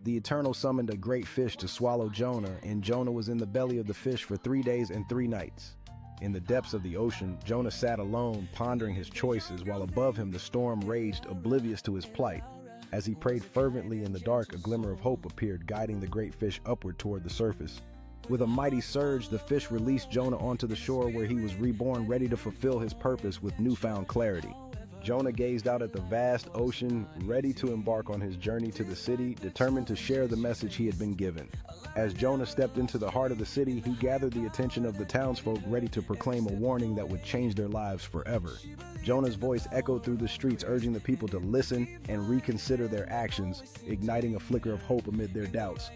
The Eternal summoned a great fish to swallow Jonah, and Jonah was in the belly of the fish for 3 days and 3 nights. In the depths of the ocean, Jonah sat alone, pondering his choices, while above him the storm raged, oblivious to his plight. As he prayed fervently in the dark, a glimmer of hope appeared, guiding the great fish upward toward the surface. With a mighty surge, the fish released Jonah onto the shore, where he was reborn, ready to fulfill his purpose with newfound clarity. Jonah gazed out at the vast ocean, ready to embark on his journey to the city, determined to share the message he had been given. As Jonah stepped into the heart of the city, he gathered the attention of the townsfolk, ready to proclaim a warning that would change their lives forever. Jonah's voice echoed through the streets, urging the people to listen and reconsider their actions, igniting a flicker of hope amid their doubts.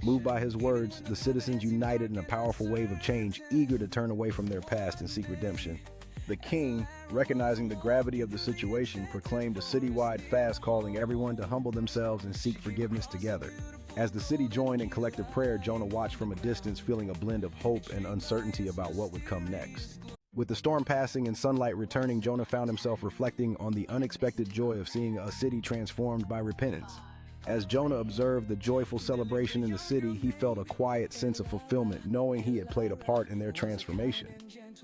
Moved by his words, the citizens united in a powerful wave of change, eager to turn away from their past and seek redemption. The king, recognizing the gravity of the situation, proclaimed a citywide fast, calling everyone to humble themselves and seek forgiveness together. As the city joined in collective prayer, Jonah watched from a distance, feeling a blend of hope and uncertainty about what would come next. With the storm passing and sunlight returning, Jonah found himself reflecting on the unexpected joy of seeing a city transformed by repentance. As Jonah observed the joyful celebration in the city, he felt a quiet sense of fulfillment, knowing he had played a part in their transformation.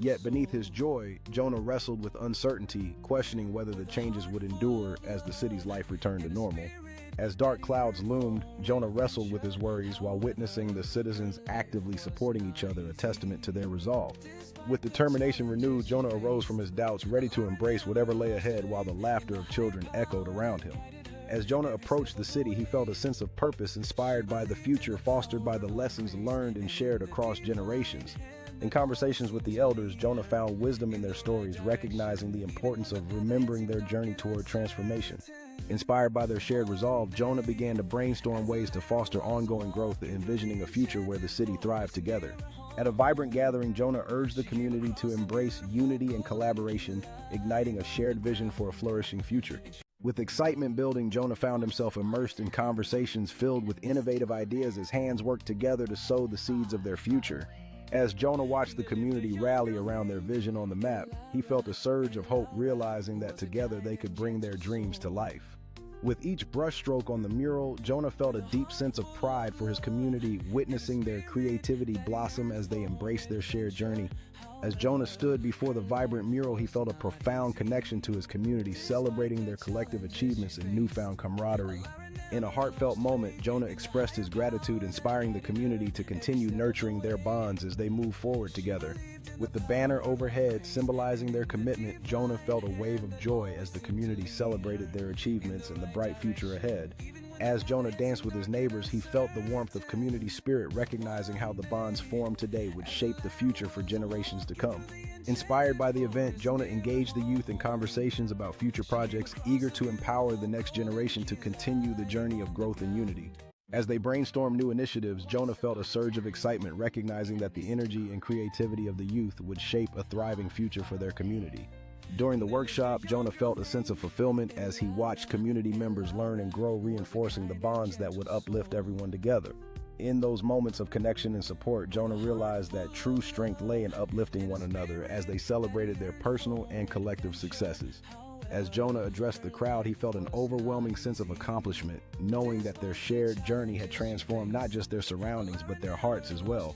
Yet beneath his joy, Jonah wrestled with uncertainty, questioning whether the changes would endure as the city's life returned to normal. As dark clouds loomed, Jonah wrestled with his worries while witnessing the citizens actively supporting each other, a testament to their resolve. With determination renewed, Jonah arose from his doubts, ready to embrace whatever lay ahead, while the laughter of children echoed around him. As Jonah approached the city, he felt a sense of purpose, inspired by the future, fostered by the lessons learned and shared across generations. In conversations with the elders, Jonah found wisdom in their stories, recognizing the importance of remembering their journey toward transformation. Inspired by their shared resolve, Jonah began to brainstorm ways to foster ongoing growth, envisioning a future where the city thrived together. At a vibrant gathering, Jonah urged the community to embrace unity and collaboration, igniting a shared vision for a flourishing future. With excitement building, Jonah found himself immersed in conversations filled with innovative ideas as hands worked together to sow the seeds of their future. As Jonah watched the community rally around their vision on the map, he felt a surge of hope, realizing that together they could bring their dreams to life. With each brushstroke on the mural, Jonah felt a deep sense of pride for his community, witnessing their creativity blossom as they embraced their shared journey. As Jonah stood before the vibrant mural, he felt a profound connection to his community, celebrating their collective achievements and newfound camaraderie. In a heartfelt moment, Jonah expressed his gratitude, inspiring the community to continue nurturing their bonds as they move forward together. With the banner overhead symbolizing their commitment, Jonah felt a wave of joy as the community celebrated their achievements and the bright future ahead. As Jonah danced with his neighbors, he felt the warmth of community spirit, recognizing how the bonds formed today would shape the future for generations to come. Inspired by the event, Jonah engaged the youth in conversations about future projects, eager to empower the next generation to continue the journey of growth and unity. As they brainstormed new initiatives, Jonah felt a surge of excitement, recognizing that the energy and creativity of the youth would shape a thriving future for their community. During the workshop, Jonah felt a sense of fulfillment as he watched community members learn and grow, reinforcing the bonds that would uplift everyone together. In those moments of connection and support, Jonah realized that true strength lay in uplifting one another as they celebrated their personal and collective successes. As Jonah addressed the crowd, he felt an overwhelming sense of accomplishment, knowing that their shared journey had transformed not just their surroundings, but their hearts as well.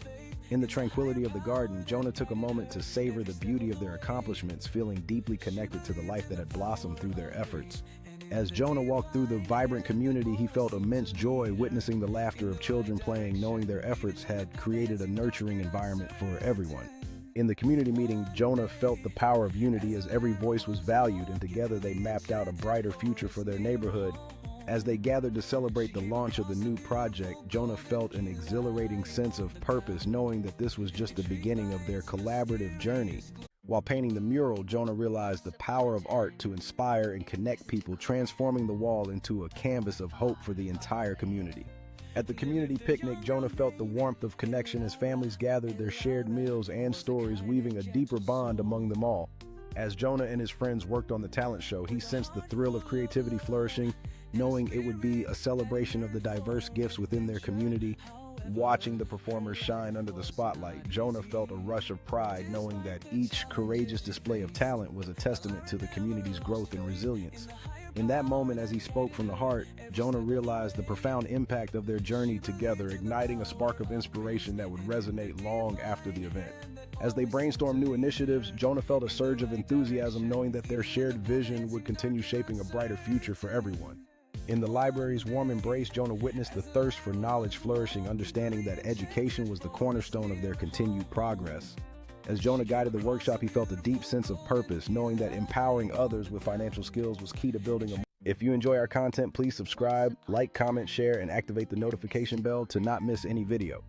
In the tranquility of the garden, Jonah took a moment to savor the beauty of their accomplishments, feeling deeply connected to the life that had blossomed through their efforts. As Jonah walked through the vibrant community, he felt immense joy witnessing the laughter of children playing, knowing their efforts had created a nurturing environment for everyone. In the community meeting, Jonah felt the power of unity as every voice was valued, and together they mapped out a brighter future for their neighborhood. As they gathered to celebrate the launch of the new project, Jonah felt an exhilarating sense of purpose, knowing that this was just the beginning of their collaborative journey. While painting the mural, Jonah realized the power of art to inspire and connect people, transforming the wall into a canvas of hope for the entire community. At the community picnic, Jonah felt the warmth of connection as families gathered their shared meals and stories, weaving a deeper bond among them all. As Jonah and his friends worked on the talent show, he sensed the thrill of creativity flourishing, knowing it would be a celebration of the diverse gifts within their community. Watching the performers shine under the spotlight, Jonah felt a rush of pride, knowing that each courageous display of talent was a testament to the community's growth and resilience. In that moment, as he spoke from the heart, Jonah realized the profound impact of their journey together, igniting a spark of inspiration that would resonate long after the event. As they brainstormed new initiatives, Jonah felt a surge of enthusiasm knowing that their shared vision would continue shaping a brighter future for everyone. In the library's warm embrace, Jonah witnessed the thirst for knowledge flourishing, understanding that education was the cornerstone of their continued progress. As Jonah guided the workshop, he felt a deep sense of purpose, knowing that empowering others with financial skills was key to building a... If you enjoy our content, please subscribe, like, comment, share, and activate the notification bell to not miss any video.